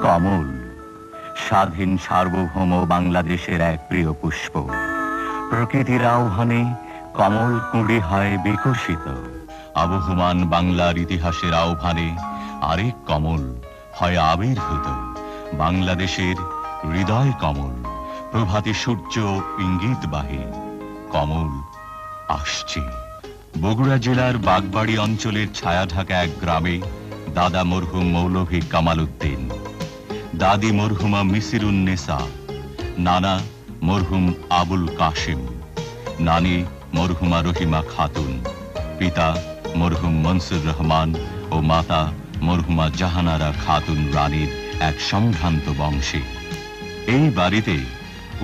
কমল স্বাধীন সার্বভৌম বাংলাদেশের এক প্রিয় পুষ্প। প্রকৃতির আহ্বানে কমল কুঁড়ি হয় বিকশিত। আবহমান বাংলার ইতিহাসের আহ্বানে আরেক কমল হয় আবির্ভূত। বাংলাদেশের হৃদয় কমল, প্রভাতী সূর্য ইঙ্গিতবাহী। কমল আসছে। বগুড়া জেলার বাগবাড়ি অঞ্চলের ছায়াঢাকা এক গ্রামে দাদা মরহুম মৌলভী কামাল উদ্দিন, দাদি মরহুমা মিসিরুন্নেসা, নানা মরহুম আবুল কাশেম, নানি মরহুমা রহিমা খাতুন, পিতা মরহুম মনসুর রহমান ও মাতা মরহুমা জাহানারা খাতুন রানীর এক সম্ভ্রান্ত বংশে। এই বাড়িতে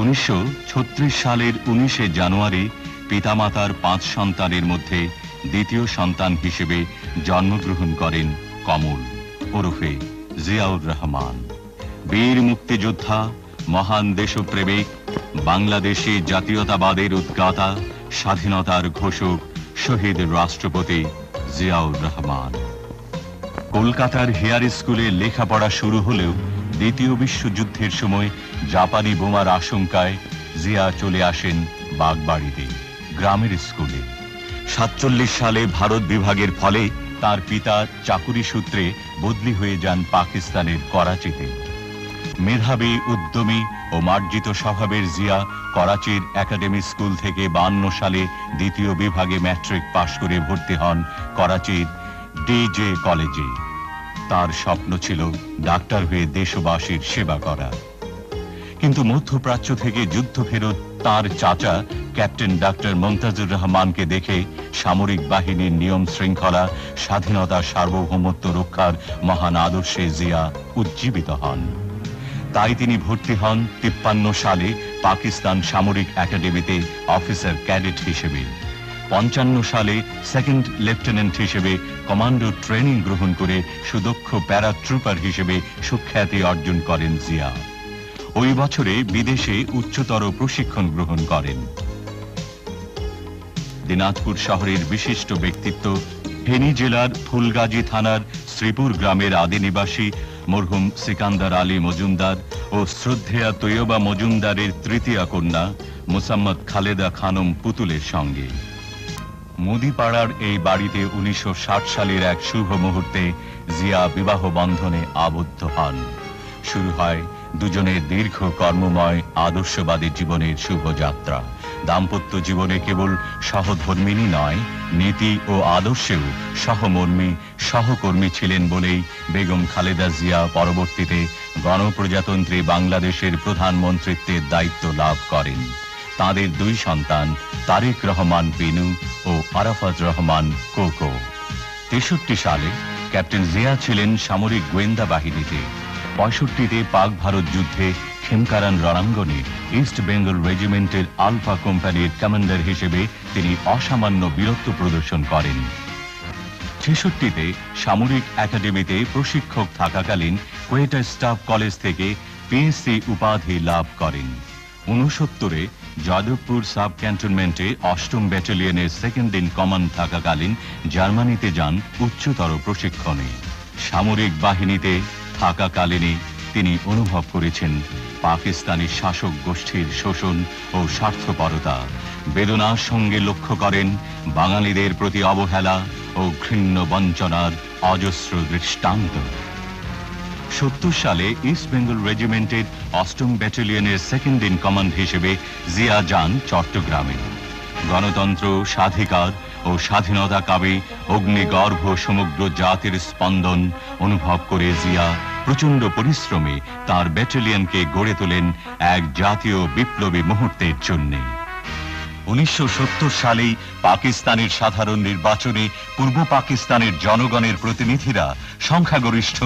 1936 সালের 19শে জানুয়ারি পিতামাতার 5 সন্তানের মধ্যে দ্বিতীয় সন্তান হিসেবে জন্মগ্রহণ করেন কমল ওরফে জিয়াউর রহমান। বীর মুক্তিযোদ্ধা, মহান দেশপ্রেমিক, বাংলাদেশে জাতীয়তাবাদের উদ্গাতা, স্বাধীনতার ঘোষক, শহীদ রাষ্ট্রপতি জিয়াউর রহমান। কলকাতার হেয়ার স্কুলে লেখাপড়া শুরু হলেও দ্বিতীয় বিশ্বযুদ্ধের সময় জাপানি বোমার আশঙ্কায় জিয়া চলে আসেন বাগবাড়িতে গ্রামের স্কুলে। 47 সালে ভারত বিভাগের ফলে তার পিতা চাকুরি সূত্রে বদলি হয়ে যান পাকিস্তানের করাচিতে। মেধাবী, উদ্যমী ও মার্জিত স্বভাবের জিয়া করাচির একাডেমি স্কুল থেকে 52 সালে দ্বিতীয় বিভাগে ম্যাট্রিক পাশ করে ভর্তি হন করাচির ডিজে কলেজে। তার স্বপ্ন ছিল ডাক্তার হয়ে দেশবাসীর সেবা করা। কিন্তু মধ্যপ্রাচ্য থেকে যুদ্ধ ফেরত তার চাচা ক্যাপ্টেন ডাক্তার মমতাজুর রহমানকে দেখে সামরিক বাহিনীর নিয়ম শৃঙ্খলা, স্বাধীনতা, সার্বভৌমত্ব রক্ষার মহান আদর্শে জিয়া উজ্জীবিত হন। তাই তিনি ভর্তি হন 53 সালে পাকিস্তান সামরিক একাডেমিতে অফিসার ক্যাডেট হিসেবে। 55 সালে সেকেন্ড লেফটেন্যান্ট হিসেবে কমান্ডো ট্রেনিং গ্রহণ করে সুদক্ষ প্যারাট্রুপার হিসেবে সুখ্যাতি অর্জন করেন জিয়া। ওই বছরে বিদেশে উচ্চতর প্রশিক্ষণ গ্রহণ করেন। দিনাজপুর শহরের বিশিষ্ট ব্যক্তিত্ব, ফেনী জেলার ফুলগাজী থানার শ্রীপুর গ্রামের আদি নিবাসী মরহুম সিকান্দার আলী মজুমদার ও শ্রদ্ধেয়া তৈয়বা মজুমদারের তৃতীয় কন্যা মোসাম্মদ খালেদা খানম পুতুলের সঙ্গে মুদিপাড়ার এই বাড়িতে 1960 সালের এক শুভ মুহূর্তে জিয়া বিবাহ বন্ধনে আবদ্ধ হন। শুরু হয় দুজনের দীর্ঘ কর্মময় আদর্শবাদী জীবনের শুভযাত্রা। দাম্পত্য জীবনে কেবল সহধর্মিনী নয়, নীতি ও আদর্শেও সহমর্মী, সহকর্মী ছিলেন বলেই বেগম খালেদা জিয়া পরবর্তীতে গণপ্রজাতন্ত্রী বাংলাদেশের প্রধানমন্ত্রীত্বের দায়িত্ব লাভ করেন। তাদের 2 সন্তান তারেক রহমান পিনু ও আরাফাত রহমান কোকো। 63 সালে ক্যাপ্টেন জিয়া ছিলেন সামরিক গোয়েন্দা বাহিনীতে। 65-তে পাক ভারত যুদ্ধে খেমকারান রণাঙ্গনে ইস্ট বেঙ্গল রেজিমেন্টের আলফা কোম্পানির কমান্ডার হিসেবে তিনি অসামান্য বীরত্ব প্রদর্শন করেন। 66-তে সামরিক একাডেমিতে প্রশিক্ষক থাকাকালীন কোয়েটা স্টাফ কলেজ থেকে পিএসসি উপাধি লাভ করেন। 69-এ যাদবপুর সাব ক্যান্টনমেন্টে 8ম ব্যাটালিয়নের সেকেন্ড ইন কমান্ড থাকাকালীন জার্মানিতে যান উচ্চতর প্রশিক্ষণে। সামরিক বাহিনীতে থাকাকালীনই তিনি অনুভব করেছেন পাকিস্তানি শাসক গোষ্ঠীর শোষণ ও স্বার্থপরতা। বেদনার সঙ্গে লক্ষ্য করেন বাঙালিদের প্রতি অবহেলা ও ঘৃণ্য বঞ্চনার অজস্র দৃষ্টান্ত। 70 সালে ইস্ট বেঙ্গল রেজিমেন্টের 8ম ব্যাটালিয়নের সেকেন্ড ইন কমান্ড হিসেবে জিয়া যান চট্টগ্রামে। গণতন্ত্র, স্বাধিকার ও স্বাধীনতা কাবে অগ্নিগর্ভ সমগ্র জাতির স্পন্দন অনুভব করে জিয়া প্রচন্ড পরিশ্রমে তার ব্যাটালিয়নকে গড়ে তোলেন এক জাতীয় বিপ্লবী মুহূর্তের জন্য। 1970 সালেই পাকিস্তানের সাধারণ নির্বাচনে পূর্ব পাকিস্তানের জনগণের প্রতিনিধিরা সংখ্যাগরিষ্ঠ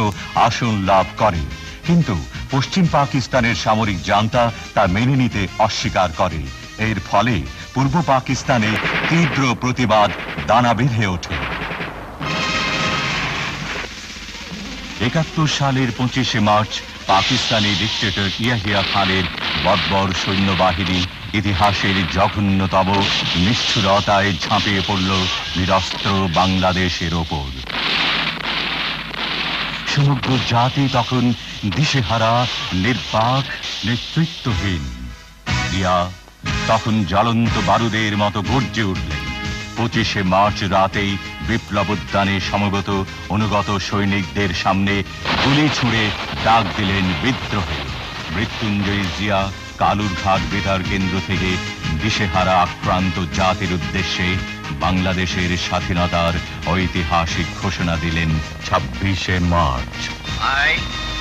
আসন লাভ করে, কিন্তু পশ্চিম পাকিস্তানের সামরিক জান্তা তা মেনে নিতে অস্বীকার করে। এর ফলে পূর্ব পাকিস্তানে তীব্র প্রতিবাদ দানা বেঁধে ওঠে। 71 সালের 25শে মার্চ পাকিস্তানি ডিক্টেটর ইয়াহিয়া খানের বর্বর সৈন্যবাহিনী ইতিহাসের জঘন্যতম নিষ্ঠুরতায় ঝাঁপিয়ে পড়ল নিরস্ত্র বাংলাদেশের ওপর। সমগ্র জাতি তখন দিশেহারা, নির্বাক, নেতৃত্বহীন। জিয়া তখন জ্বলন্ত বারুদের মতো গর্জে উঠলেন। 25শে মার্চ রাতেই বিপ্লব উদ্যানে সমবেত অনুগত সৈনিকদের সামনে গুলি ছুঁড়ে ডাক দিলেন বিদ্রোহে। মৃত্যুঞ্জয়ী জিয়া কালুরঘাট বেতার কেন্দ্র থেকে দিশেহারা আক্রান্ত জাতির উদ্দেশ্যে বাংলাদেশের স্বাধীনতার ঐতিহাসিক ঘোষণা দিলেন 26শে March. I,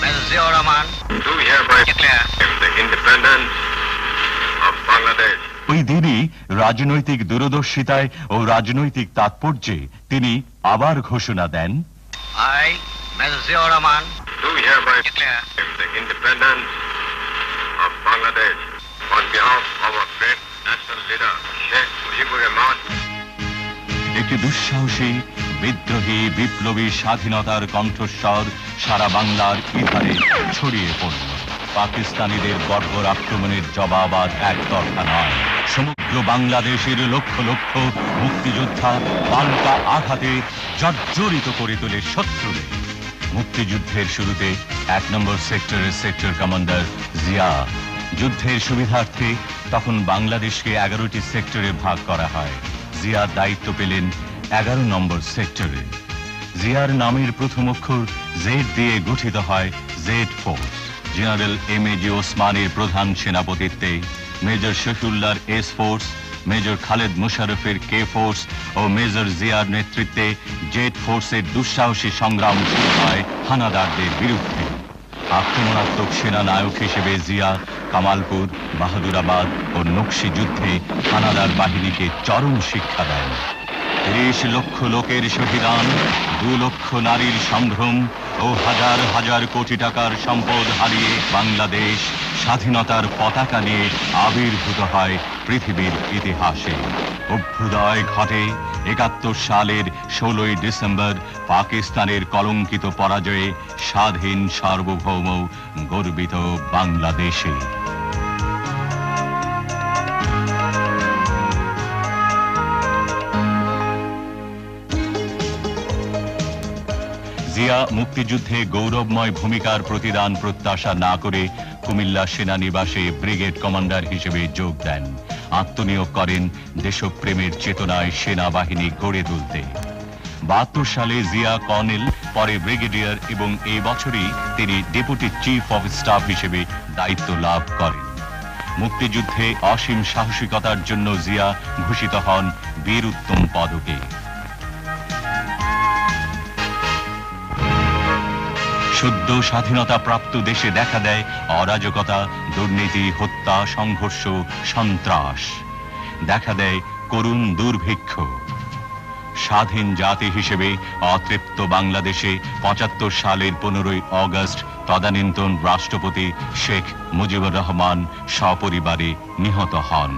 Mr. Ziaur Rahman, do hereby declare the independence of Bangladesh. ওই দিনই রাজনৈতিক দূরদর্শিতায় ও রাজনৈতিক তাৎপর্যে তিনি আবার ঘোষণা দেন, I, Mr. Ziaur Rahman, Do hereby declare the independence of Bangladesh on behalf of our great national leader, Sheikh Mujibur Rahman. একটি দুঃসাহসী, বিদ্রোহী, বিপ্লবী স্বাধীনতার কণ্ঠস্বর সারা বাংলার ইধারে ছড়িয়ে পড়ল। পাকিস্তানিদের বর্বর আক্রমণের জবাব আর একতরফা নয়। সমগ্র বাংলাদেশের লক্ষ লক্ষ মুক্তিযোদ্ধা পাল্টা আঘাতে জর্জরিত করে তোলে শত্রুদের। মুক্তিযুদ্ধের শুরুতে 1 নম্বর সেক্টরের সেক্টর কমান্ডার জিয়া। যুদ্ধের সুবিধার্থে তখন বাংলাদেশকে 11টি সেক্টরে ভাগ করা হয়। জিয়া দায়িত্ব পেলেন 11 নম্বর সেক্টরে। জিয়ার নামের প্রথম অক্ষর জেড দিয়ে গঠিত হয় জেড ফোর্স। General M A G. ওসমানের প্রধান সেনাপতিত্বে মেজর শফিউল্লাহর এস ফোর্স, মেজর খালেদ মুশারফের কে ফোর্স ও মেজর জিয়ার নেতৃত্বে জেড ফোর্সের দুঃসাহসী সংগ্রাম শুরু হয় হানাদারদের বিরুদ্ধে। আক্রমণাত্মক সেনা নায়ক হিসেবে জিয়া কামালপুর, বাহাদুরাবাদ ও নকশি যুদ্ধে হানাদার বাহিনীকে চরম শিক্ষা দেন। 30 লক্ষ লোকের শহীদান, 2 লক্ষ নারীর সম্ভ্রম ও হাজার হাজার কোটি টাকার সম্পদ হারিয়ে বাংলাদেশ স্বাধীনতার পতাকা নিয়ে আবির্ভূত হয় পৃথিবীর ইতিহাসে। অভ্যুদয় ঘটে 71 সালের 16ই ডিসেম্বর পাকিস্তানের কলঙ্কিত পরাজয়ে স্বাধীন, সার্বভৌম, গর্বিত বাংলাদেশে। জিয়া মুক্তিযুদ্ধে গৌরবময় ভূমিকার প্রতিদান প্রত্যাশা না করে কুমিল্লা সেনানিবাসে ব্রিগেড কমান্ডার হিসেবে যোগ দেন। আত্মনিয়োগ করেন দেশপ্রেমের চেতনায় সেনাবাহিনী গড়ে তুলতে। 72 সালে জিয়া কর্নেল, পরে ব্রিগেডিয়ার এবং এই বছরই তিনি ডেপুটি চিফ অফ স্টাফ হিসেবে দায়িত্ব লাভ করেন। মুক্তিযুদ্ধে অসীম সাহসিকতার জন্য জিয়া ভূষিত হন বীর উত্তম পদকে। সদ্য স্বাধীনতা প্রাপ্ত দেশে দেখা দেয় অরাজকতা, দুর্নীতি, হত্যা, সংঘর্ষ, সন্ত্রাস। দেখা দেয় করুণ দুর্ভিক্ষ। স্বাধীন জাতি হিসেবে অতৃপ্ত বাংলাদেশে 75 সালের 15ই অগস্ট তদানীন্তন রাষ্ট্রপতি শেখ মুজিবুর রহমান সপরিবারে নিহত হন।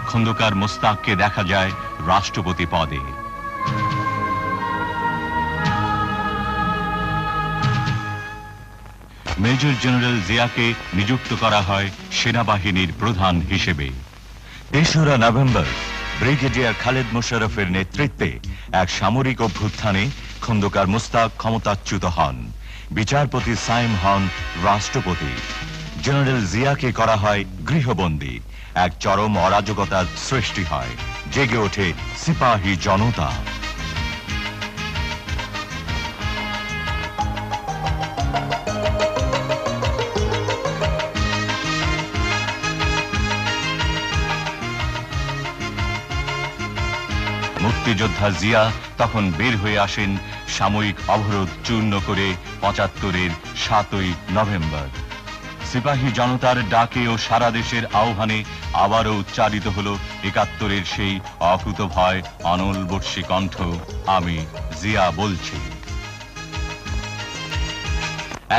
খন্দকার মোস্তাককে দেখা যায় রাষ্ট্রপতি পদে। মেজর জেনারেল জিয়াকে নিযুক্ত করা হয় সেনাবাহিনীর প্রধান হিসেবে। 3রা নভেম্বর ব্রিগেডিয়ার খালেদ মুশারফের নেতৃত্বে এক সামরিক অভ্যুত্থানে খন্দকার মোস্তাক ক্ষমতাচ্যুত হন। বিচারপতি সাইম হন রাষ্ট্রপতি। জেনারেল জিয়াকে করা হয় গৃহবন্দী। এক চরম অরাজকতার সৃষ্টি হয়। জেগে ওঠে সিপাহী জনতা। মুক্তিযোদ্ধা জিয়া তখন বের হয়ে আসেন সাময়িক অবরোধ চূর্ণ করে 75-এর 7ই নভেম্বর। সিপাহী জনতার ডাকে ও সারা দেশের আহ্বানে আবারও উচ্চারিত হল 71-এর সেই অকুতভয় অনলবর্ষী কণ্ঠ, আমি জিয়া বলছি।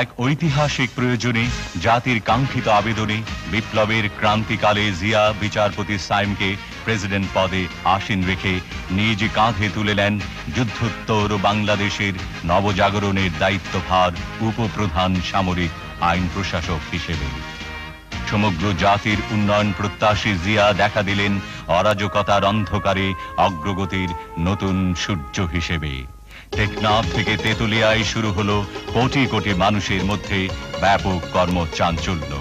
এক ঐতিহাসিক প্রয়োজনে, জাতির কাঙ্ক্ষিত আবেদনে বিপ্লবের ক্রান্তিকালে জিয়া বিচারপতি সাইমকে প্রেসিডেন্ট পদে আসীন রেখে নিজ কাঁধে তুলে নেন যুদ্ধোত্তর বাংলাদেশের নবজাগরণের দায়িত্বভার উপপ্রধান সামরিক আইন প্রশাসক হিসেবে। সমগ্র জাতির উন্নয়ন প্রত্যাশী জিয়া দেখা দিলেন অরাজকতার অন্ধকারে অগ্রগতির নতুন সূর্য হিসেবে। টেকনাফ থেকে তেতুলিয়ায় শুরু হলো কোটি কোটি মানুষের মধ্যে ব্যাপক কর্মচাঞ্চল্য।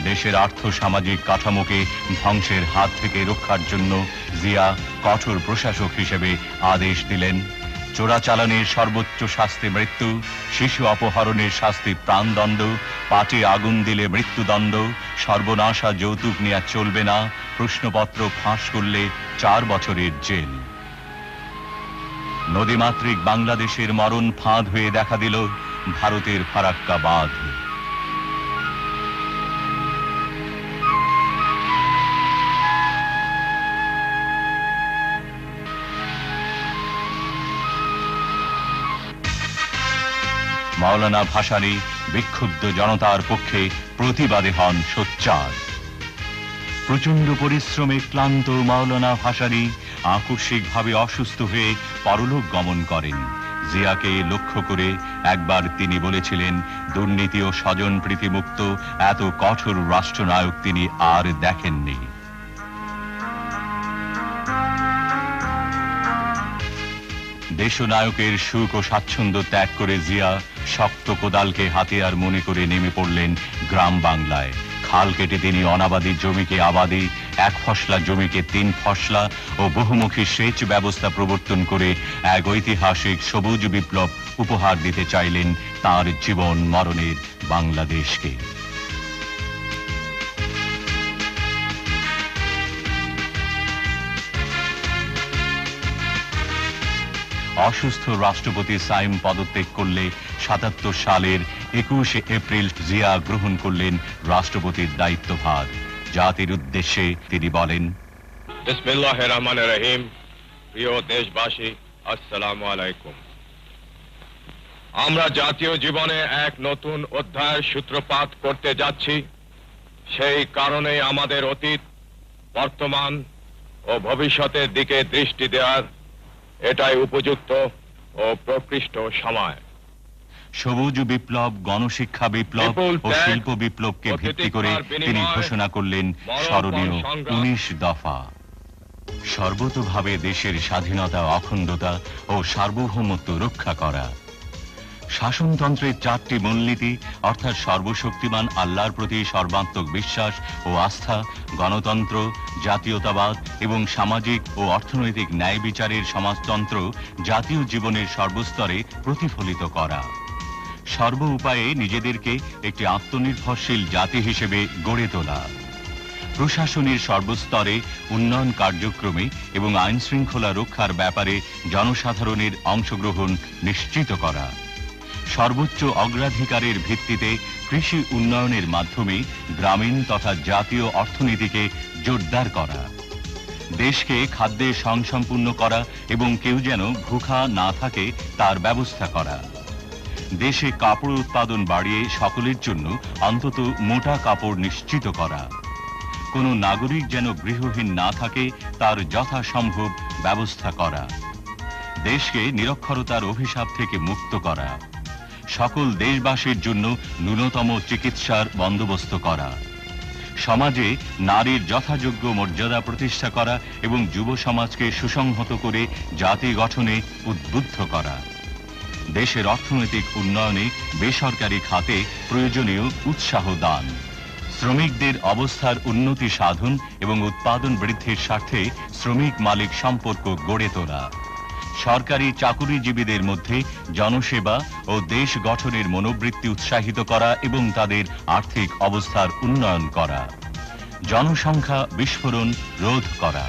দেশের আর্থ সামাজিক কাঠামোকে ধ্বংসের হাত থেকে রক্ষার জন্য জিয়া কঠোর প্রশাসক হিসেবে আদেশ দিলেন। চোরাচালানের সর্বোচ্চ শাস্তি মৃত্যু, শিশু অপহরণের শাস্তি প্রাণদণ্ড, পাটে আগুন দিলে মৃত্যুদণ্ড, সর্বনাশা যৌতুক নেওয়া চলবে না, প্রশ্নপত্র ফাঁস করলে 4 বছরের জেল। নদীমাতৃক বাংলাদেশের মরণ ফাঁদ হয়ে দেখা দিল ভারতের ফারাক্কা বাঁধ। মাওলানা ভাসানী বিক্ষুব্ধ জনতার পক্ষে প্রতিবাদে হন সোচ্চার। প্রচন্ড পরিশ্রমে ক্লান্ত মাওলানা ভাসানী আকস্মিকভাবে অসুস্থ হয়ে পরলোক গমন করেন। জিয়াকে লক্ষ্য করে একবার তিনি বলেছিলেন, দুর্নীতি ও স্বজন প্রীতিমুক্ত এত কঠোর রাষ্ট্রনায়ক তিনি আর দেখেননি। দেশনায়কের সুখ ও স্বাচ্ছন্দ্য ত্যাগ করে জিয়া শক্ত কোদালকে হাতিয়ার মনে করে নেমে পড়লেন গ্রাম বাংলায়। খাল কেটে তিনি অনাবাদী জমিকে আবাদি, 1 ফসলা জমিকে 3 ফসলা ও বহুমুখী সেচ ব্যবস্থা প্রবর্তন করে এক ঐতিহাসিক সবুজ বিপ্লব উপহার দিতে চাইলেন তার জীবন মরণের বাংলাদেশকে। অসুস্থ রাষ্ট্রপতি সাইম পদত্যাগ করলে 77 সালের 21 এপ্রিল জিয়া গ্রহণ করলেন রাষ্ট্রপতির দায়িত্বভার। জাতির উদ্দেশ্যে তিনি বলেন, বিসমিল্লাহির রহমানির রহিম। প্রিয় দেশবাসী, আসসালামু আলাইকুম। আমরা জাতীয় জীবনে এক নতুন অধ্যায়ের সূত্রপাত করতে যাচ্ছি। সেই কারণে আমাদের অতীত, বর্তমান ও ভবিষ্যতের দিকে দৃষ্টি দেওয়ার এটাই উপযুক্ত ও প্রকৃষ্ট সময়। সবুজ বিপ্লব, গণশিক্ষা বিপ্লব ও শিল্প বিপ্লবকে ভিত্তি করে তিনি ঘোষণা করলেন স্মরণীয় 19 দফা। সর্বতোভাবে দেশের স্বাধীনতা, অখণ্ডতা ও সার্বভৌমত্ব রক্ষা করা। শাসনতন্ত্রের 4টি মূলনীতি অর্থাৎ সর্বশক্তিমান আল্লাহর প্রতি সর্বাত্মক বিশ্বাস ও আস্থা, গণতন্ত্র, জাতীয়তাবাদ এবং সামাজিক ও অর্থনৈতিক ন্যায় বিচারের সমাজতন্ত্র জাতীয় জীবনের সর্বস্তরে প্রতিফলিত করা। সর্ব উপায়ে নিজেদেরকে একটি আত্মনির্ভরশীল জাতি হিসেবে গড়ে তোলা। প্রশাসনের সর্বস্তরে উন্নয়ন কার্যক্রমে এবং আইন শৃঙ্খলা রক্ষার ব্যাপারে জনসাধারণের অংশগ্রহণ নিশ্চিত করা। সর্বোচ্চ অগ্রাধিকারের ভিত্তিতে কৃষি উন্নয়নের মাধ্যমে গ্রামীণ তথা জাতীয় অর্থনীতিকে জোরদার করা। দেশকে খাদ্যে স্বয়ংসম্পূর্ণ করা এবং কেউ যেন ভুখা না থাকে তার ব্যবস্থা করা। দেশে কাপড় উৎপাদন বাড়িয়ে সকলের জন্য অন্তত মোটা কাপড় নিশ্চিত করা। কোনো নাগরিক যেন গৃহহীন না থাকে তার যথাসম্ভব ব্যবস্থা করা। দেশকে নিরক্ষরতার অভিশাপ থেকে মুক্ত করা। সকল দেশবাসীর জন্য ন্যূনতম চিকিৎসার বন্দোবস্ত করা। সমাজে নারীর যথাযোগ্য মর্যাদা প্রতিষ্ঠা করা এবং যুব সমাজকে সুসংহত করে জাতি গঠনে উদ্বুদ্ধ করা। দেশের অর্থনৈতিক উন্নয়নে বেসরকারি খাতে প্রয়োজনীয় উৎসাহ দান। শ্রমিকদের অবস্থার উন্নতি সাধন এবং উৎপাদন বৃদ্ধির স্বার্থে শ্রমিক মালিক সম্পর্ক গড়ে তোলা। সরকারি চাকুরিজীবীদের মধ্যে জনসেবা ও দেশ গঠনের মনোবৃত্তি উৎসাহিত করা এবং তাদের আর্থিক অবস্থার উন্নয়ন করা। জনসংখ্যা বিস্ফোরণ রোধ করা।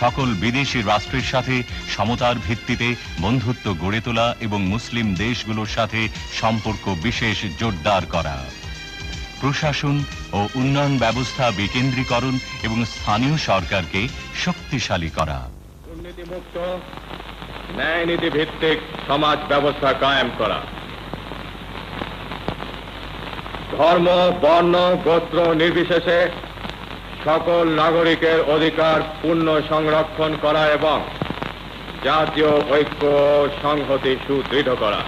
সকল বিদেশি রাষ্ট্রের সাথে সমতার ভিত্তিতে বন্ধুত্ব গড়ে তোলা এবং মুসলিম দেশগুলোর সাথে সম্পর্ক বিশেষ জোরদার করা। প্রশাসন ও উন্নয়ন ব্যবস্থা বিকেন্দ্রীকরণ এবং স্থানীয় সরকারকে শক্তিশালী করা। দুর্নীতিমুক্ত ন্যায় নীতি ভিত্তিক সমাজ ব্যবস্থা কায়েম করা, ধর্ম, বর্ণ, গোত্র নির্বিশেষে সকল নাগরিকের অধিকার পূর্ণ সংরক্ষণ করা এবং জাতীয় ঐক্য ও সংহতি সুদৃঢ় করা।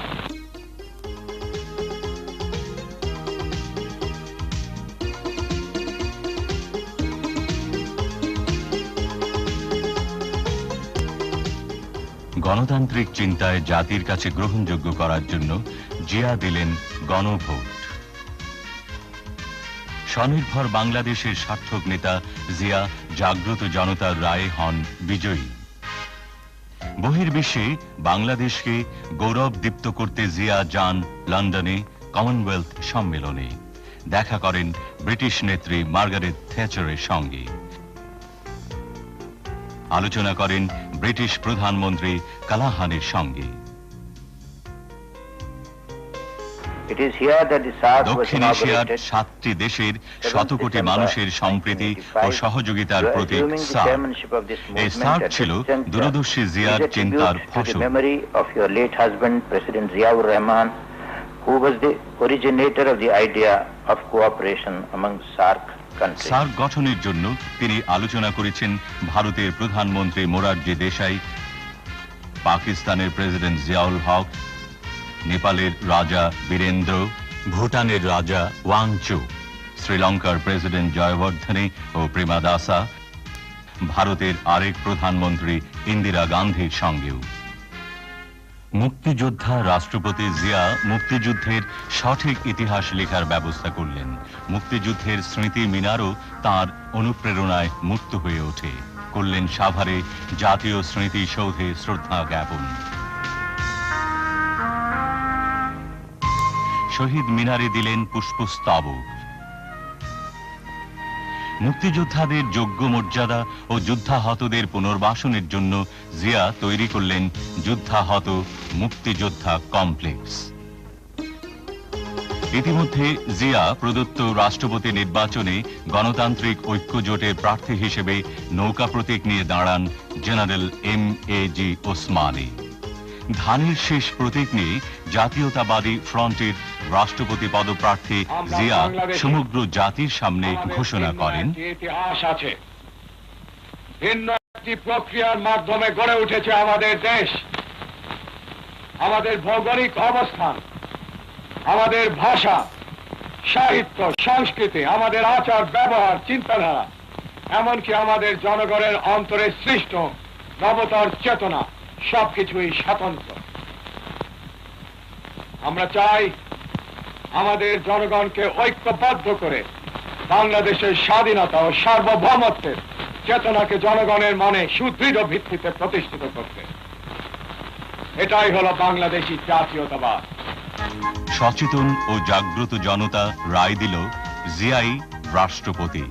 গণতান্ত্রিক চিন্তায় জাতির কাছে গ্রহণযোগ্য করার জন্য জিয়া দিলেন গণভোট। স্বনির্ভর বাংলাদেশের সার্থক নেতা জিয়া জাগ্রত জনতার রায়ে হন বিজয়ী। বহির্বিশ্বে বাংলাদেশকে গৌরবদীপ্ত করতে জিয়া যান লন্ডনে কমনওয়েলথ সম্মেলনে, দেখা করেন ব্রিটিশ নেত্রী মার্গারেট থ্যাচারের সঙ্গে, আলোচনা করেন ব্রিটিশ প্রধানমন্ত্রী কালাহানের সঙ্গে। দক্ষিণ এশিয়ার 7টি দেশের 100 কোটি মানুষের সম্প্রীতি ও সহযোগিতার প্রতীক সার্ক। এই সার্ক ছিল দূরদর্শী জিয়ার চিন্তার ফসল। সার্ক গঠনের জন্য তিনি আলোচনা করেছেন ভারতের প্রধানমন্ত্রী মোরারজি দেশাই, পাকিস্তানের প্রেসিডেন্ট জিয়াউল হক, নেপালের রাজা বীরেন্দ্র, ভুটানের রাজা ওয়াংচু, শ্রীলঙ্কার প্রেসিডেন্ট জয়বর্ধনে ও প্রেমাদাসা, ভারতের আরেক প্রধানমন্ত্রী ইন্দিরা গান্ধীর সঙ্গেও। মুক্তিযোদ্ধা রাষ্ট্রপতি জিয়া মুক্তিযুদ্ধের সঠিক ইতিহাস লেখার ব্যবস্থা করলেন। মুক্তিযুদ্ধের স্মৃতি মিনারও তাঁর অনুপ্রেরণায় মুক্ত হয়ে ওঠে। করলেন সাভারে জাতীয় স্মৃতিসৌধে শ্রদ্ধা জ্ঞাপন। শহীদ মিনারে দিলেন পুষ্পস্তবক। মুক্তিযোদ্ধাদের যোগ্য মর্যাদা ও যুদ্ধাহতদের পুনর্বাসনের জন্য জিয়া তৈরি করলেন যুদ্ধাহত মুক্তিযোদ্ধা কমপ্লেক্স। ইতিমধ্যে জিয়া প্রদত্ত রাষ্ট্রপতি নির্বাচনে গণতান্ত্রিক ঐক্য জোটের প্রার্থী হিসেবে নৌকা প্রতীক নিয়ে দাঁড়ান জেনারেল এম.এ.জি. ওসমানী। ধানের শেষ প্রতীক নিয়ে জাতীয়তাবাদী ফ্রন্টের রাষ্ট্রপতি পদপ্রার্থী জিয়া সমগ্র জাতির সামনে ঘোষণা করেন, ইতিহাস আছে, ভিন্ন একটি প্রক্রিয়ার মাধ্যমে গড়ে উঠেছে আমাদের দেশ। আমাদের ভৌগোলিক অবস্থান, আমাদের ভাষা, সাহিত্য, সংস্কৃতি, আমাদের আচার ব্যবহার, চিন্তাধারা, এমনকি আমাদের জনগণের অন্তরে সৃষ্ট নবতর চেতনা সবকিছুই স্বতন্ত্র। আমরা চাই আমাদের জনগণকে ঐক্যবদ্ধ করে বাংলাদেশের স্বাধীনতা ও সার্বভৌমত্বের চেতনাকে জনগণের মনে সুদৃঢ় ভিত্তিতে প্রতিষ্ঠিত করতে। এটাই হলো বাংলাদেশী জাতীয়তাবাদ। সচেতন ও জাগ্রত জনতা রায় দিল জিয়াই রাষ্ট্রপতি।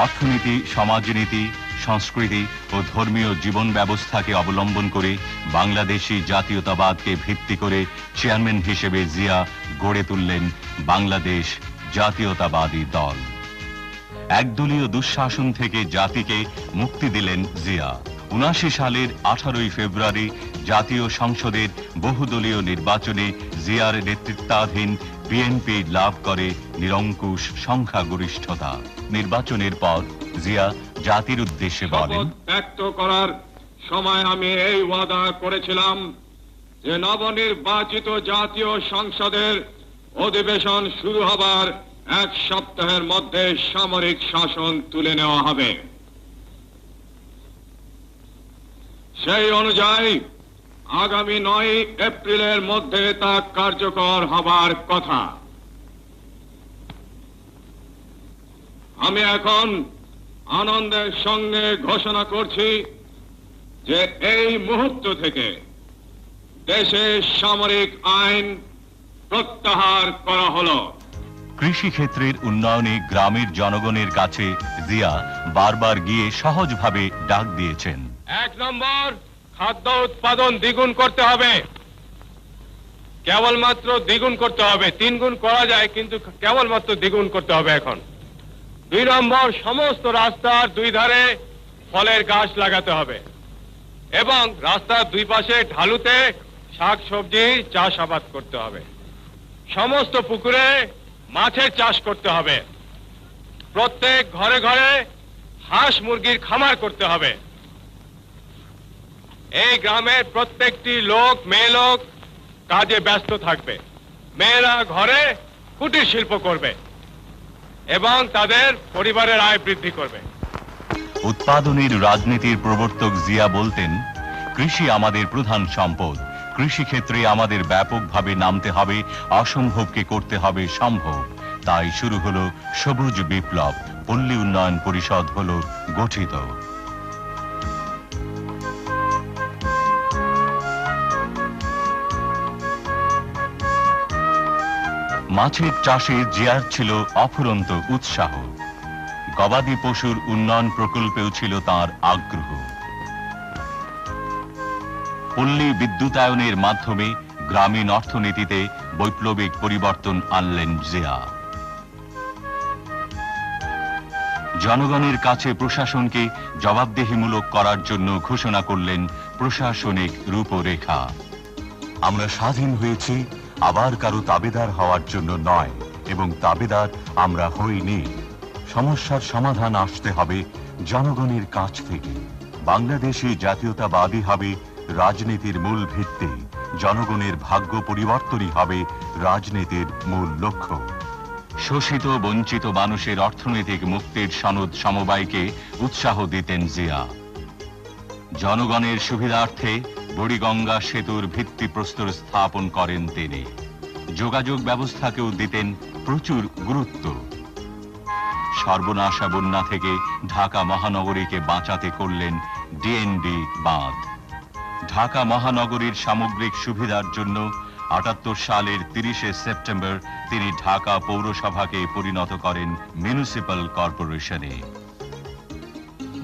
অর্থনীতি, সমাজনীতি, সংস্কৃতি ও ধর্মীয় জীবন ব্যবস্থাকে অবলম্বন করে বাংলাদেশি জাতীয়তাবাদকে ভিত্তি করে চেয়ারম্যান হিসেবে জিয়া গড়ে তুললেন বাংলাদেশ জাতীয়তাবাদী দল। একদলীয় দুঃশাসন থেকে জাতিকে মুক্তি দিলেন জিয়া। ৭৯ সালের 18 ফেব্রুয়ারি জাতীয় সংসদের বহুদলীয় নির্বাচনে জিয়ার নেতৃত্বাধীন বিএনপি লাভ করে নিরঙ্কুশ সংখ্যাগরিষ্ঠতা। নির্বাচনের পর জিয়া জাতির উদ্দেশ্যে বলেন, ব্যক্ত করার সময় আমি এই ওয়াদা করেছিলাম যে নবনির্বাচিত জাতীয় সংসদের অধিবেশন শুরু হবার 1 সপ্তাহের মধ্যে সামরিক শাসন তুলে নেওয়া হবে। সেই অনুযায়ী আগামী 9 এপ্রিলের মধ্যে তা কার্যকর হবার কথা। আমি এখন আনন্দের সঙ্গে ঘোষণা করছি যে এই মুহূর্ত থেকে দেশে সামরিক আইন প্রত্যাহার করা হলো। কৃষি ক্ষেত্রের উন্নয়নে গ্রামের জনগণের কাছে জিয়া বারবার গিয়ে সহজভাবে ডাক দিয়েছেন। 1 নম্বর, খাদ্য উৎপাদন দ্বিগুণ করতে হবে। কেবলমাত্র দ্বিগুণ করতে হবে, 3 গুণ করা যায়, কিন্তু কেবলমাত্র দ্বিগুণ করতে হবে এখন। 2 নম্বর, সমস্ত রাস্তার 2 ধারে ফলের গাছ লাগাতে হবে। এবং রাস্তার দুই পাশে ঢালুতে শাকসবজি চাষাবাদ করতে হবে। সমস্ত পুকুরে মাছের চাষ করতে হবে। প্রত্যেক ঘরে ঘরে হাঁস মুরগির খামার করতে হবে। এই গ্রামের প্রত্যেকটি লোক, মেয়ে লোক কাজে ব্যস্ত থাকবে। মেয়েরা ঘরে কুটির শিল্প করবে এবং তাদের পরিবারের আয় বৃদ্ধি করবে। উৎপাদনের রাজনীতির প্রবর্তক জিয়া বলতেন, কৃষি আমাদের প্রধান সম্পদ। কৃষি ক্ষেত্রে আমাদের ব্যাপকভাবে নামতে হবে, অসম্ভবকে করতে হবে সম্ভব। তাই শুরু হলো সবুজ বিপ্লব। পল্লী উন্নয়ন পরিষদ হলো গঠিত। মাছের চাষে জিয়ার ছিল অফুরন্ত উৎসাহ। গবাদি পশুর উন্নয়ন প্রকল্পেও ছিল তার আগ্রহ। পল্লী বিদ্যুতায়নের মাধ্যমে গ্রামীণ অর্থনীতিতে বৈপ্লবিক পরিবর্তন আনলেন জিয়া। জনগণের কাছে প্রশাসনকে জবাবদিহিমূলক করার জন্য ঘোষণা করলেন প্রশাসনিক রূপরেখা। আমরা স্বাধীন হয়েছি আবার কারো তাবেদার হওয়ার জন্য নয়, এবং তাবেদার আমরা হইনি। সমস্যার সমাধান আসতে হবে জনগণের কাছ থেকে। বাংলাদেশে জাতীয়তাবাদী হবে রাজনীতির মূল ভিত্তি। জনগণের ভাগ্য পরিবর্তনই হবে রাজনীতির মূল লক্ষ্য। শোষিত বঞ্চিত মানুষের অর্থনৈতিক মুক্তির সনদ সমবায়কে উৎসাহ দিতেন জিয়া। জনগণের সুবিধার্থে বুড়িগঙ্গা সেতুর ভিত্তিপ্রস্তর স্থাপন করেন তিনি। যোগাযোগ ব্যবস্থাকেও দিতেন প্রচুর গুরুত্ব। সর্বনাশা বন্যা থেকে ঢাকা মহানগরীকে বাঁচাতে করলেন ডিএনডি বাঁধ। ঢাকা মহানগরীর সামগ্রিক সুবিধার জন্য ৭৮ সালের ৩০শে সেপ্টেম্বর তিনি ঢাকা পৌরসভাকে পরিণত করেন মিউনিসিপ্যাল কর্পোরেশনে।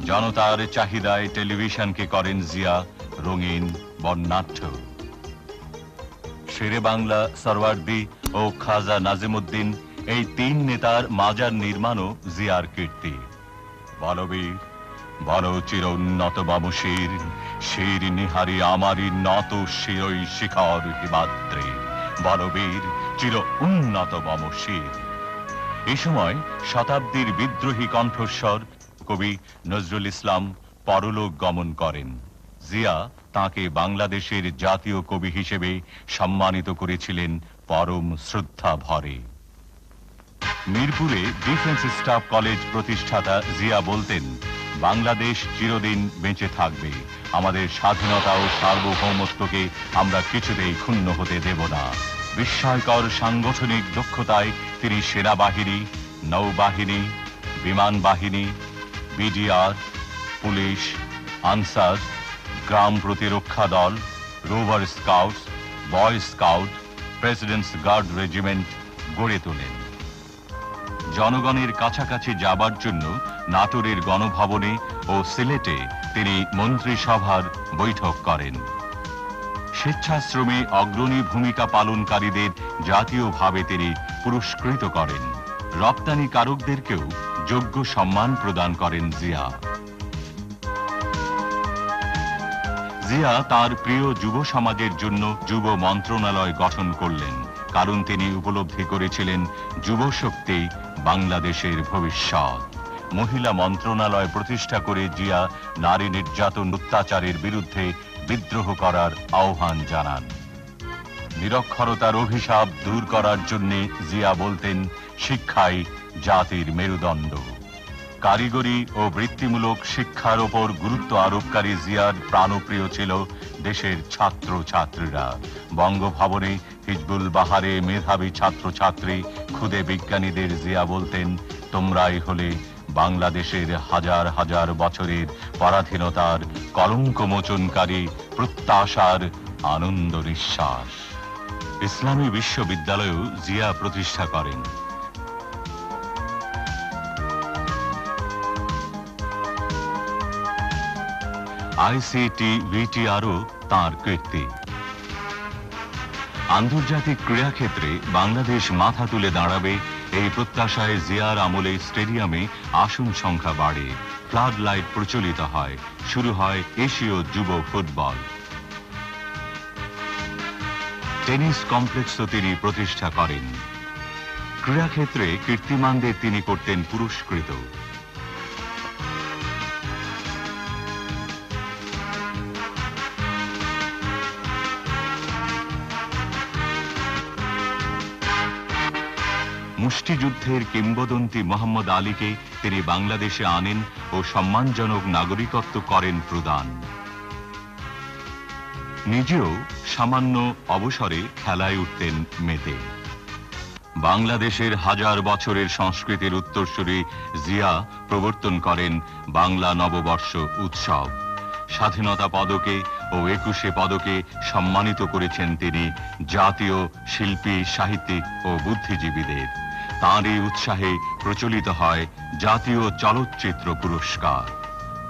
জনতার চাহিদায় টেলিভিশনকে করেন জিয়া রঙিন বর্ণাঢ্য। শেরে বাংলা সরওয়ার্দী ও খাজা নাজিমুদ্দিন, এই তিন নেতার মাজার নির্মাণও জিয়ার কীর্তি। বলবীর বল চির উন্নত বামশির, শির নিহারি আমারি নত শিরই শিখর হিমাদ্রি। বলবীর চির উন্নত বামশির। এ সময় শতাব্দীর বিদ্রোহী কণ্ঠস্বর কবি নজরুল ইসলাম পরলোক গমন করেন। জিয়া তাকে বাংলাদেশের জাতীয় কবি হিসেবে সম্মানিত করেছিলেন পরম শ্রদ্ধা ভরে। মিরপুরে ডিফেন্স স্টাফ কলেজ প্রতিষ্ঠাতা জিয়া বলতেন, বাংলাদেশ চিরদিন বেঁচে থাকবে। আমাদের স্বাধীনতা ও সার্বভৌমত্বকে আমরা কিছুতেই ক্ষুণ্ণ হতে দেব না। বিস্ময়কর সাংগঠনিক দক্ষতায় তিনি সেনাবাহিনী, নৌবাহিনী, বিমান বাহিনী, বিডিআর, পুলিশ, আনসার, গ্রাম প্রতিরক্ষা দল, rover scouts, boy scout, presidents guard regiment গড়ে তোলেন। জনগণের কাছাকাছি যাবার জন্য নাটোরের গণভবনে ও সিলেটে তিনি মন্ত্রিসভার বৈঠক করেন। স্বেচ্ছাশ্রমে অগ্রণী ভূমিকা পালনকারীদের জাতীয়ভাবে তিনি পুরস্কৃত করেন। রপ্তানিকারকদেরকেও যোগ্য সম্মান প্রদান করেন জিয়া। জিয়া তার প্রিয় যুব সমাজের জন্য যুব মন্ত্রণালয় গঠন করলেন, কারণ তিনি উপলব্ধি করেছিলেন যুব শক্তি বাংলাদেশের ভবিষ্যৎ। মহিলা মন্ত্রণালয় প্রতিষ্ঠা করে জিয়া নারী নির্যাতন অত্যাচারের বিরুদ্ধে বিদ্রোহ করার আহ্বান জানান। নিরক্ষরতার অভিশাপ দূর করার জন্য জিয়া বলতেন, শিক্ষাই জাতির মেরুদণ্ড। কারিগরি ও বৃত্তিমূলক শিক্ষার ওপর গুরুত্ব আরোপকারী জিয়ার প্রাণপ্রিয় ছিল দেশের ছাত্র ছাত্রীরা। বঙ্গভবনে হিজবুল বাহারে মেধাবী ছাত্রছাত্রী, ক্ষুদে বিজ্ঞানীদের জিয়া বলতেন, তোমরাই হলে বাংলাদেশের হাজার হাজার বছরের পরাধীনতার কলঙ্ক মোচনকারী প্রত্যাশার আনন্দ নিঃশ্বাস। ইসলামী বিশ্ববিদ্যালয়ও জিয়া প্রতিষ্ঠা করেন। আইসিটি ভিটিআরও তাঁর কীর্তি। আন্তর্জাতিক ক্রীড়াক্ষেত্রে বাংলাদেশ মাথা তুলে দাঁড়াবে, এই প্রত্যাশায় জিয়ার আমলে স্টেডিয়ামে আসন সংখ্যা বাড়ে। ফ্লাড লাইট প্রচলিত হয়, শুরু হয় এশীয় যুব ফুটবল। টেনিস কমপ্লেক্সও তিনি প্রতিষ্ঠা করেন। ক্রীড়াক্ষেত্রে কীর্তিমানদের তিনি করতেন পুরস্কৃত। মুষ্টিযুদ্ধের কিংবদন্তি মোহাম্মদ আলীকে তিনি বাংলাদেশে আনেন ও সম্মানজনক নাগরিকত্ব করেন প্রদান। নিজেও সামান্য অবসরে খেলায় উঠতেন মেতে। বাংলাদেশের হাজার বছরের সংস্কৃতির উত্তরসূরি জিয়া প্রবর্তন করেন বাংলা নববর্ষ উৎসব। স্বাধীনতা পদকে ও 21 পদকে সম্মানিত করেছেন তিনি জাতীয় শিল্পী, সাহিত্যিক ও বুদ্ধিজীবীদের। তাঁর এই উৎসাহে প্রচলিত হয় জাতীয় চলচ্চিত্র পুরস্কার।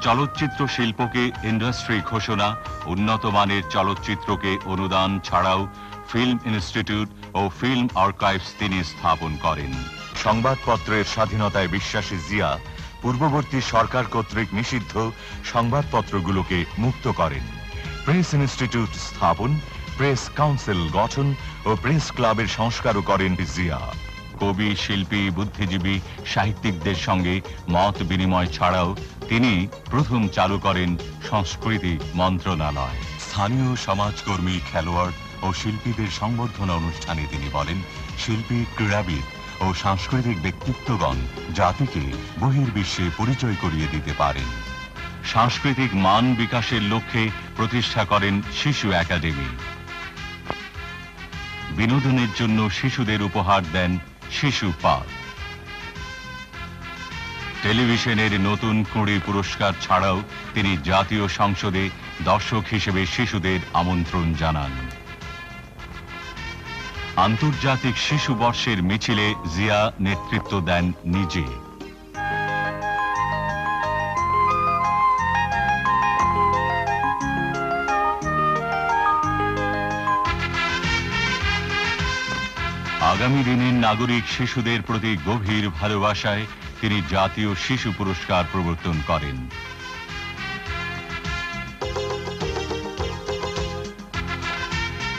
চলচ্চিত্র শিল্পকে ইন্ডাস্ট্রি ঘোষণা, উন্নত মানের চলচ্চিত্রকে অনুদান ছাড়াও ফিল্ম ইনস্টিটিউট ও ফিল্ম আর্কাইভস তিনি স্থাপন করেন। সংবাদপত্রের স্বাধীনতায় বিশ্বাসী জিয়া পূর্ববর্তী সরকার কর্তৃক নিষিদ্ধ সংবাদপত্রগুলোকে মুক্ত করেন। প্রেস ইনস্টিটিউট স্থাপন, প্রেস কাউন্সিল গঠন ও প্রেস ক্লাবের সংস্কারও করেন জিয়া। কবি, শিল্পী, বুদ্ধিজীবী, সাহিত্যিকদের সঙ্গে মত বিনিময় ছাড়াও তিনি প্রথম চালু করেন সংস্কৃতি মন্ত্রণালয়। স্থানীয় সমাজকর্মী, খেলোয়াড় ও শিল্পীদের সংবর্ধনা অনুষ্ঠানে তিনি বলেন, শিল্পী, ক্রীড়াবিদ ও সাংস্কৃতিক ব্যক্তিত্বগণ জাতিকে বহির্বিশ্বে পরিচয় করিয়ে দিতে পারেন। সাংস্কৃতিক মান বিকাশের লক্ষ্যে প্রতিষ্ঠা করেন শিশু একাডেমি। বিনোদনের জন্য শিশুদের উপহার দেন শিশু পার্ক। টেলিভিশনের নতুন কুঁড়ি পুরস্কার ছাড়াও তিনি জাতীয় সংসদে দর্শক হিসেবে শিশুদের আমন্ত্রণ জানান। আন্তর্জাতিক শিশু বর্ষের মিছিলে জিয়া নেতৃত্ব দেন নিজে। আগামী দিনের নাগরিক শিশুদের প্রতি গভীর ভালোবাসায় তিনি জাতীয় শিশু পুরস্কার প্রবর্তন করেন।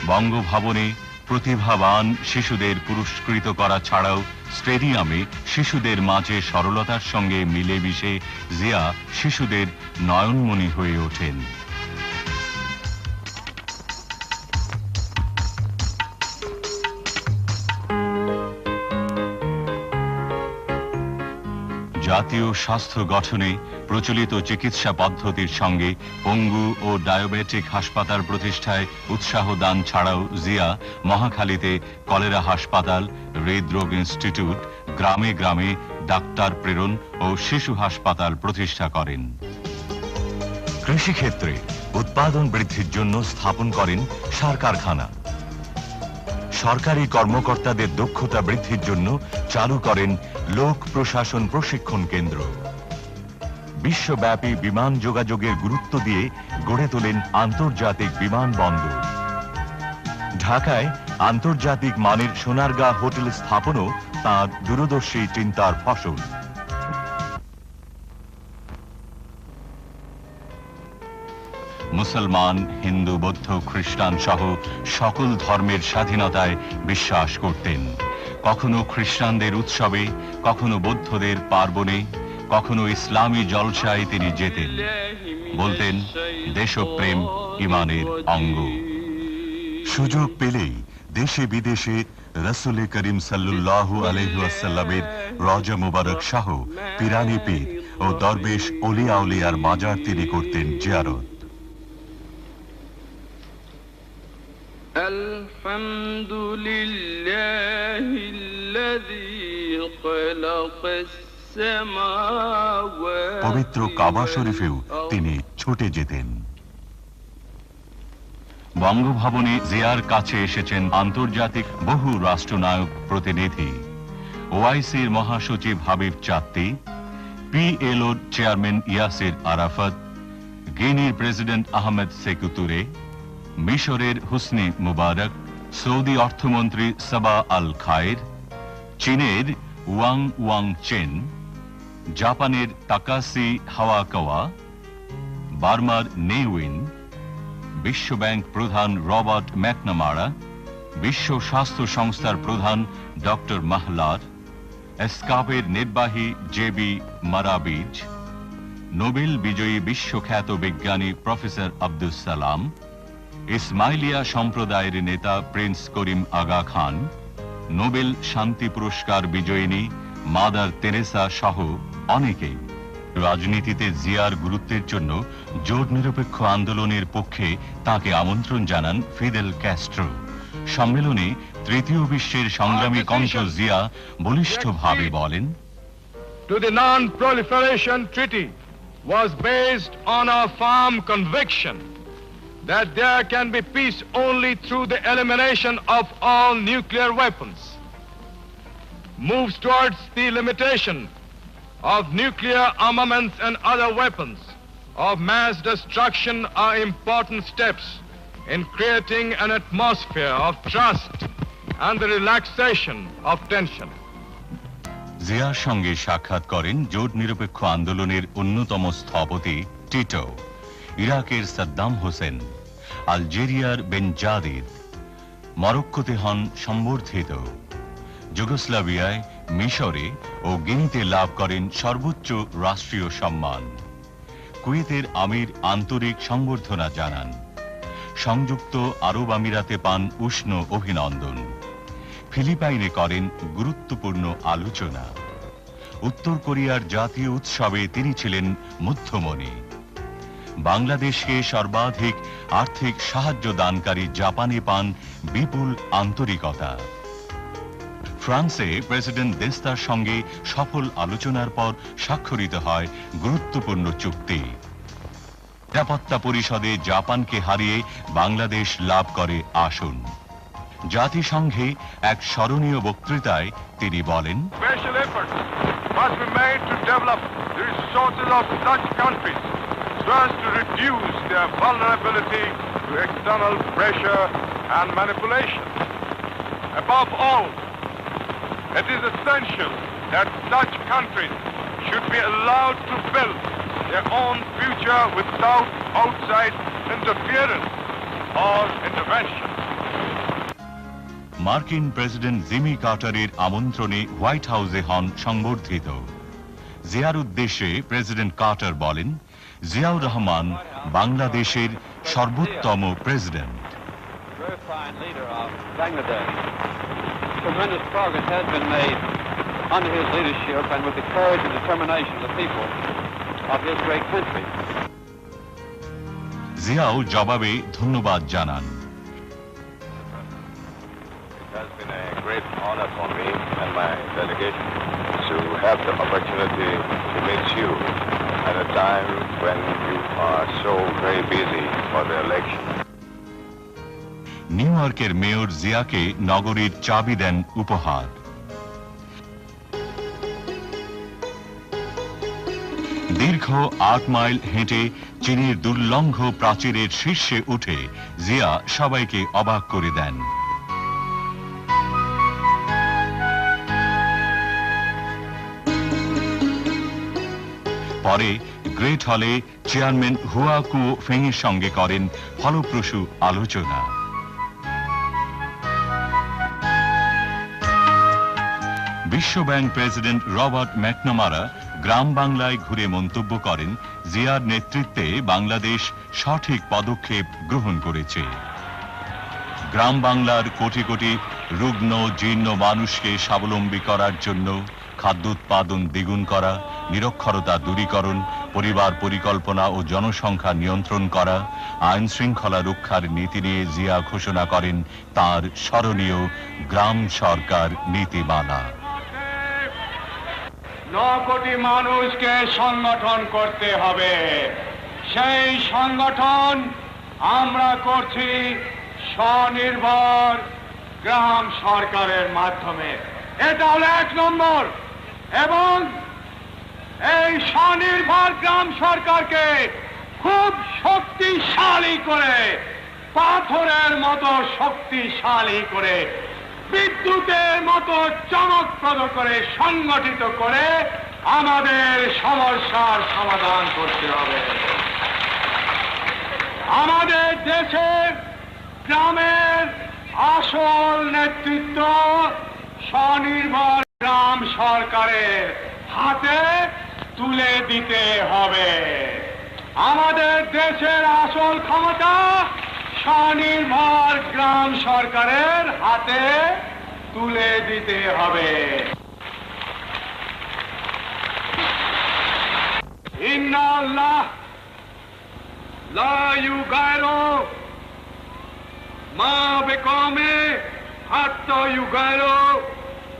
বঙ্গভবনে প্রতিভাবান শিশুদের পুরস্কৃত করা ছাড়াও স্টেডিয়ামে শিশুদের মাঝে সরলতার সঙ্গে মিলেমিশে জিয়া শিশুদের নয়নমণি হয়ে ওঠেন। জাতীয় স্বাস্থ্য গঠনে প্রচলিত চিকিৎসা পদ্ধতির সঙ্গে পঙ্গু ও ডায়াবেটিক হাসপাতাল প্রতিষ্ঠায় উৎসাহ দান ছাড়াও জিয়া মহাখালীতে কলেরা হাসপাতাল, হৃদরোগ ইনস্টিটিউট, গ্রামে গ্রামে ডাক্তার প্রেরণ ও শিশু হাসপাতাল প্রতিষ্ঠা করেন। কৃষিক্ষেত্রে উৎপাদন বৃদ্ধির জন্য স্থাপন করেন সার কারখানা। সরকারি কর্মকর্তাদের দক্ষতা বৃদ্ধির জন্য চালু করেন লোক প্রশাসন প্রশিক্ষণ কেন্দ্র। বিশ্বব্যাপী বিমান যোগাযোগের গুরুত্ব দিয়ে গড়ে তোলেন আন্তর্জাতিক বিমানবন্দর। ঢাকায় আন্তর্জাতিক মানের সোনারগাঁ হোটেল স্থাপনও তাঁর দূরদর্শী চিন্তার ফসল। মুসলমান, হিন্দু, বৌদ্ধ, খ্রিস্টান সহ সকল ধর্মের স্বাধীনতায় বিশ্বাস করতেন। কখনো খ্রিস্টানদের উৎসবে, কখনো বৌদ্ধদের পার্বণে, কখনো ইসলামী জলসায় তিনি যেতেন। বলতেন, দেশপ্রেম ইমানের অঙ্গ। সুযোগ পেলেই দেশে বিদেশে রাসূল করিম সাল্লাল্লাহু আলাইহি ওয়াসাল্লামের রওজা মুবারক সহ পিরানি পীর ও দরবেশ ওলিয়া আউলিয়ার মাজার তিনি করতেন জিয়ারত। পবিত্র কাবা শরীফেও তিনি ছুটে যেতেন। বঙ্গভবনে জিয়ার কাছে এসেছেন আন্তর্জাতিক বহু রাষ্ট্রনায়ক, প্রতিনিধি। ওআইসির মহাসচিব হাবিব চাত্তি, পিএলওর চেয়ারম্যান ইয়াসির আরাফাত, গিনির প্রেসিডেন্ট আহমেদ সেকু তুরে, মিশরের হুসনি মুবারক, সৌদি অর্থমন্ত্রী সাবা আল খায়ের, চীনের ওয়াং চেন, জাপানের তাকাসি হাওয়াকাওয়া, বার্মার নেউইন, বিশ্বব্যাংক প্রধান রবার্ট ম্যাকনামারা, বিশ্ব স্বাস্থ্য সংস্থার প্রধান ডক্টর মাহলার, এসকাপের নির্বাহী জেবি মারাবিজ, নোবেল বিজয়ী বিশ্বখ্যাত বিজ্ঞানী প্রফেসর আব্দুস সালাম, ইসমাইলিয়া সম্প্রদায়ের নেতা প্রিন্স করিম আগা খান, নোবেল শান্তি পুরস্কার বিজয়িনী মাদার তেরেসা সহ অনেকেই। রাজনীতিতে জিয়ার গুরুত্বের জন্য জোট নিরপেক্ষ আন্দোলনের পক্ষে তাকে আমন্ত্রণ জানান ফিদেল ক্যাস্ট্রো। সম্মেলনে তৃতীয় বিশ্বের সংগ্রামী কণ্ঠ জিয়া বলিষ্ঠভাবে বলেন, To the Non-Proliferation Treaty was based on a firm conviction that there can be peace only through the elimination of all nuclear weapons. Moves towards the limitation of nuclear armaments and other weapons of mass destruction are important steps in creating an atmosphere of trust and the relaxation of tension. জিয়ার সঙ্গে সাক্ষাৎ করেন জোট নিরপেক্ষ আন্দোলনের অন্যতম স্থপতি Tito, ইরাকের সাদ্দাম হোসেন, আলজেরিয়ার বেনজাদিদ, মরক্কোতে হন সম্বর্ধিত, যুগোস্লাভিয়ায়, মিশরে ও গিনিতে লাভ করেন সর্বোচ্চ রাষ্ট্রীয় সম্মান। কুয়েতের আমির আন্তরিক সংবর্ধনা জানান। সংযুক্ত আরব আমিরাতে পান উষ্ণ অভিনন্দন। ফিলিপাইনে করেন গুরুত্বপূর্ণ আলোচনা। উত্তর কোরিয়ার জাতীয় উৎসবে তিনি ছিলেন মধ্যমণি। বাংলাদেশকে সর্বাধিক আর্থিক সাহায্য দানকারী জাপানে পান বিপুল আন্তরিকতা। ফ্রান্সে প্রেসিডেন্ট দেস্তার সঙ্গে সফল আলোচনার পর স্বাক্ষরিত হয় গুরুত্বপূর্ণ চুক্তি। নিরাপত্তা পরিষদে জাপানকে হারিয়ে বাংলাদেশ লাভ করে আসন। জাতিসংঘে এক স্মরণীয় বক্তৃতায় তিনি বলেন, Special efforts must be made to develop the resources of such countries so as to reduce their vulnerability to external pressure and manipulation. Above all, it is essential that such countries should be allowed to build their own future without outside interference or intervention. মার্কিন president Jimmy কার্টারের আমন্ত্রণে white হাউসে হন সংবর্ধিত। জিয়ার উদ্দেশ্যে president Carter বলেন, জিয়াউর রহমান বাংলাদেশের সর্বোত্তম president. Very fine leader of Bangladesh. Tremendous progress has been made under his leadership and with the courage and determination of the people of his great country. Xiao জবাবে ধন্যবাদ জানান। It has been a great honor for me and my delegation to have the opportunity to meet you at a time when you are so very busy for the election. New ইয়র্কের mayor জিয়াকে নগরীর চাবি দেন উপহার। দীর্ঘ ৮ mile হেঁটে চীনের দুর্লঙ্ঘ প্রাচীরের শীর্ষে উঠে জিয়া সবাইকে অবাক করে দেন। পরে গ্রেট হলে চেয়ারম্যান হুয়া কুও ফেংয়ের সঙ্গে করেন ফলপ্রসূ আলোচনা। বিশ্বব্যাংক প্রেসিডেন্ট রবার্ট ম্যাকনামারা গ্রাম বাংলায় ঘুরে মন্তব্য করেন, জিয়ার নেতৃত্বে বাংলাদেশ সঠিক পদক্ষেপ গ্রহণ করেছে। গ্রাম বাংলার কোটি কোটি রুগ্ন জীর্ণ মানুষকে স্বাবলম্বী করার জন্য খাদ্য উৎপাদন দ্বিগুণ করা, নিরক্ষরতা দূরীকরণ, পরিবার পরিকল্পনা ও জনসংখ্যা নিয়ন্ত্রণ করা, আইন শৃঙ্খলা রক্ষার নীতি নিয়ে জিয়া ঘোষণা করেন তার স্মরণীয় গ্রাম সরকার নীতিমালা। 9 কোটি মানুষকে সংগঠন করতে হবে। সেই সংগঠন আমরা করছি স্বনির্ভর গ্রাম সরকারের মাধ্যমে। এটা হলো 1 নম্বর। এবং এই স্বনির্ভর গ্রাম সরকারকে খুব শক্তিশালী করে, পাথরের মতো শক্তিশালী করে, বিদ্যুতের মতো চমকপ্রদ করে সংগঠিত করে আমাদের সমস্যার সমাধান করতে হবে। আমাদের দেশের গ্রামের আসল নেতৃত্ব স্বনির্ভর গ্রাম সরকারের হাতে তুলে দিতে হবে। আমাদের দেশের আসল ক্ষমতা স্বনির্ভর গ্রাম সরকারের হাতে তুলে দিতে হবে। ইন্নাল্লাহ লা ইউগাইরু মা বিকওমি হাত্তা ইউগাইরু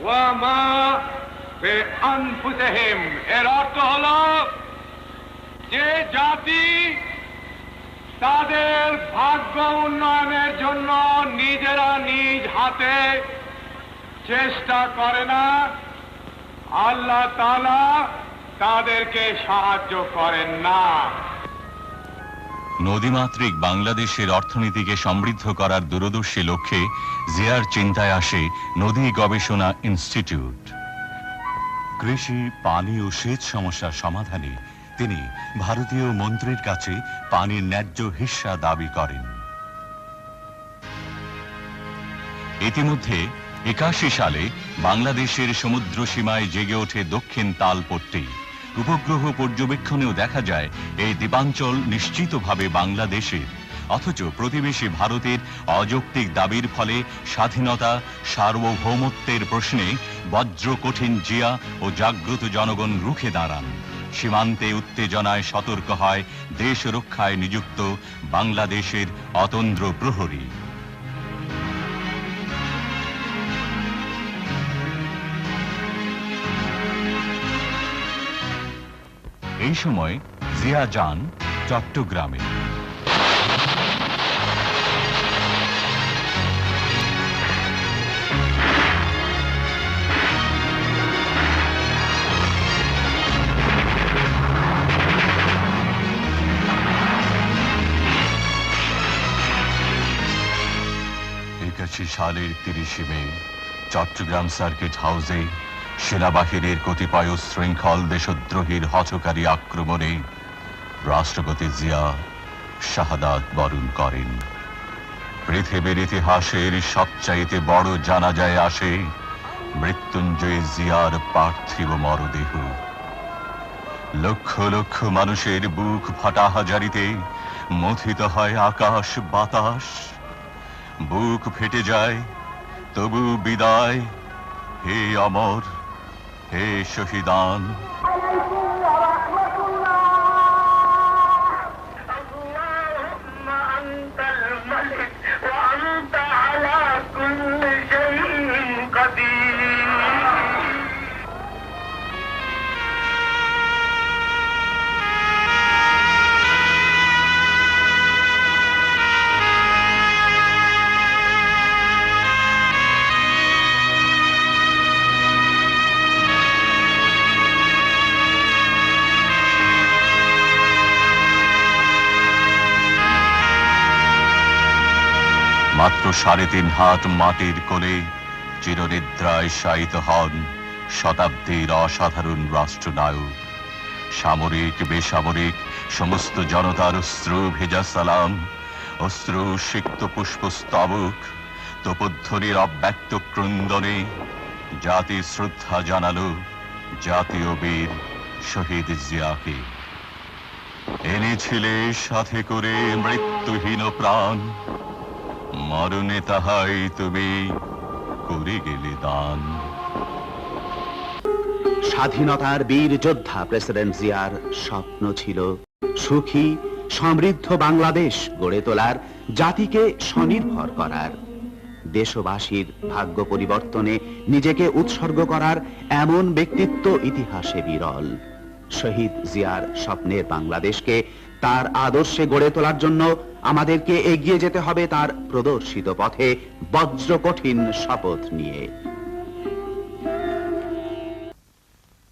ওয়া মা বিআনফুসিহিম। এর অর্থ হলো যে জাতি তাদের ভাগ্য উন্নয়নের জন্য নিজেরা নিজ হাতে চেষ্টা করে না, আল্লাহ তাআলা তাদেরকে সাহায্য করেন না। নদীমাতৃক বাংলাদেশের অর্থনীতিকে সমৃদ্ধ করার দূরদর্শী লক্ষ্যে জিয়ার চিন্তায় আসে নদী গবেষণা ইনস্টিটিউট। কৃষি, পানি ও সেচ সমস্যার সমাধানে তিনি ভারতীয় মন্ত্রীর কাছে পানির ন্যায্য হিস্সা দাবি করেন। ইতিমধ্যে 81 সালে বাংলাদেশের সমুদ্র সীমায় জেগে ওঠে দক্ষিণ তালপট্টি। উপগ্রহ পর্যবেক্ষণেও দেখা যায় এই দ্বীপাঞ্চল নিশ্চিতভাবে বাংলাদেশের, অথচ প্রতিবেশী ভারতের অযৌক্তিক দাবির ফলে স্বাধীনতা, সার্বভৌমত্বের প্রশ্নে বজ্র কঠিন জিয়া ও জাগ্রত জনগণ রুখে দাঁড়ান। সীমান্তে উত্তেজনায় সতর্ক হয় দেশ রক্ষায় নিযুক্ত বাংলাদেশের অতন্দ্র প্রহরী। এই সময় জিয়া যান চট্টগ্রামে। সালের 30 মে চট্টগ্রাম সার্কিট হাউসে সেনাবাহিনীর কতিপয় শৃঙ্খল দেশদ্রোহীর হঠকারী আক্রমণে রাষ্ট্রপতি জিয়া শাহাদাত বরণ করেন। পৃথিবীর ইতিহাসের সবচাইতে বড় জানাজায় আসে মৃত্যুঞ্জয় জিয়ার পার্থিব মরদেহ। লক্ষ লক্ষ মানুষের বুক ফাটা হাজারিতে মথিত হয় আকাশ বাতাস। বুক ফেটে যায় তবু বিদায়, হে অমর, হে শহীদান। মাত্র 3.5 হাত মাটির কোলে চিরনিদ্রায় শায়িত হন শতাব্দীর অসাধারণ রাষ্ট্রনায়ক। সামরিক বেসামরিক সমস্ত জনতার অশ্রু ভেজা সালাম, অশ্রু সিক্ত পুষ্পস্তবক, তোপধ্বনির অব্যক্ত ক্রন্দনে জাতি শ্রদ্ধা জানালো জাতীয় বীর শহীদ জিয়াকে। এনেছিলে সাথে করে মৃত্যুহীন প্রাণ, মরণে তাহাই তুমি করে গেলে দান। স্বাধীনতার বীর যোদ্ধা প্রেসিডেন্ট জিয়ার স্বপ্ন ছিল সুখী সমৃদ্ধ বাংলাদেশ গড়ে তোলার, জাতিকে স্বনির্ভর করার, দেশবাসীর ভাগ্য পরিবর্তনে নিজেকে উৎসর্গ করার এমন ব্যক্তিত্ব ইতিহাসে বিরল। শহীদ জিয়ার স্বপ্নের বাংলাদেশকে তার আদর্শে গড়ে তোলার জন্য আমাদেরকে এগিয়ে যেতে হবে তার প্রদর্শিত পথে বজ্র কঠিন শপথ নিয়ে।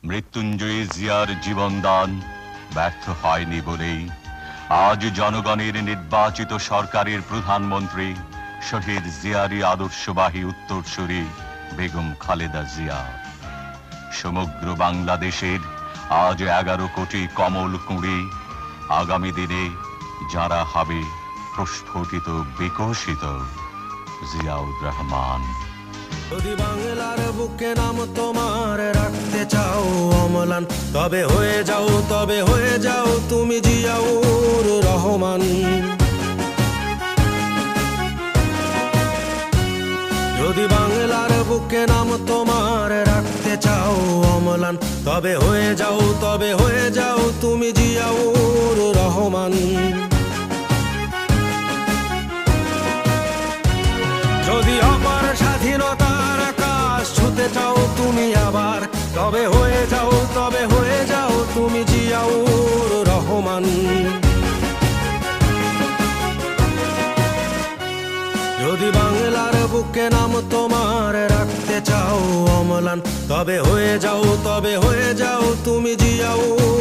মৃত্যুঞ্জয়ী জিয়ার জীবনদান ব্যর্থ হয়নি বলেই আজ জনগণের নির্বাচিত সরকারের প্রধানমন্ত্রী শহীদ জিয়ারই আদর্শবাহী উত্তরসূরি বেগম খালেদা জিয়া সমগ্র বাংলাদেশের আজ 11 কোটি কমল কুঁড়ি, আগামী দিনে যারা হবে প্রস্ফুটিত বিকশিত। জিয়াউর রহমান। যদি বাংলার বুকে নাম তোমার রাখতে চাও অম্লান, তবে হয়ে যাও তুমি জিয়াউর রহমান। যদি বাংলার বুকে নাম তোমার রাখতে চাও অম্লান, তবে হয়ে যাও তুমি জিয়াউর রহমান। যদি অপার স্বাধীনতার আকাশ ছুতে চাও তুমি আবার, তবে হয়ে যাও তুমি জিয়াউর রহমান। যদি বাংলার বুকে নাম তোমার রাখতে চাও অম্লান, তবে হয়ে যাও তুমি জিয়াউর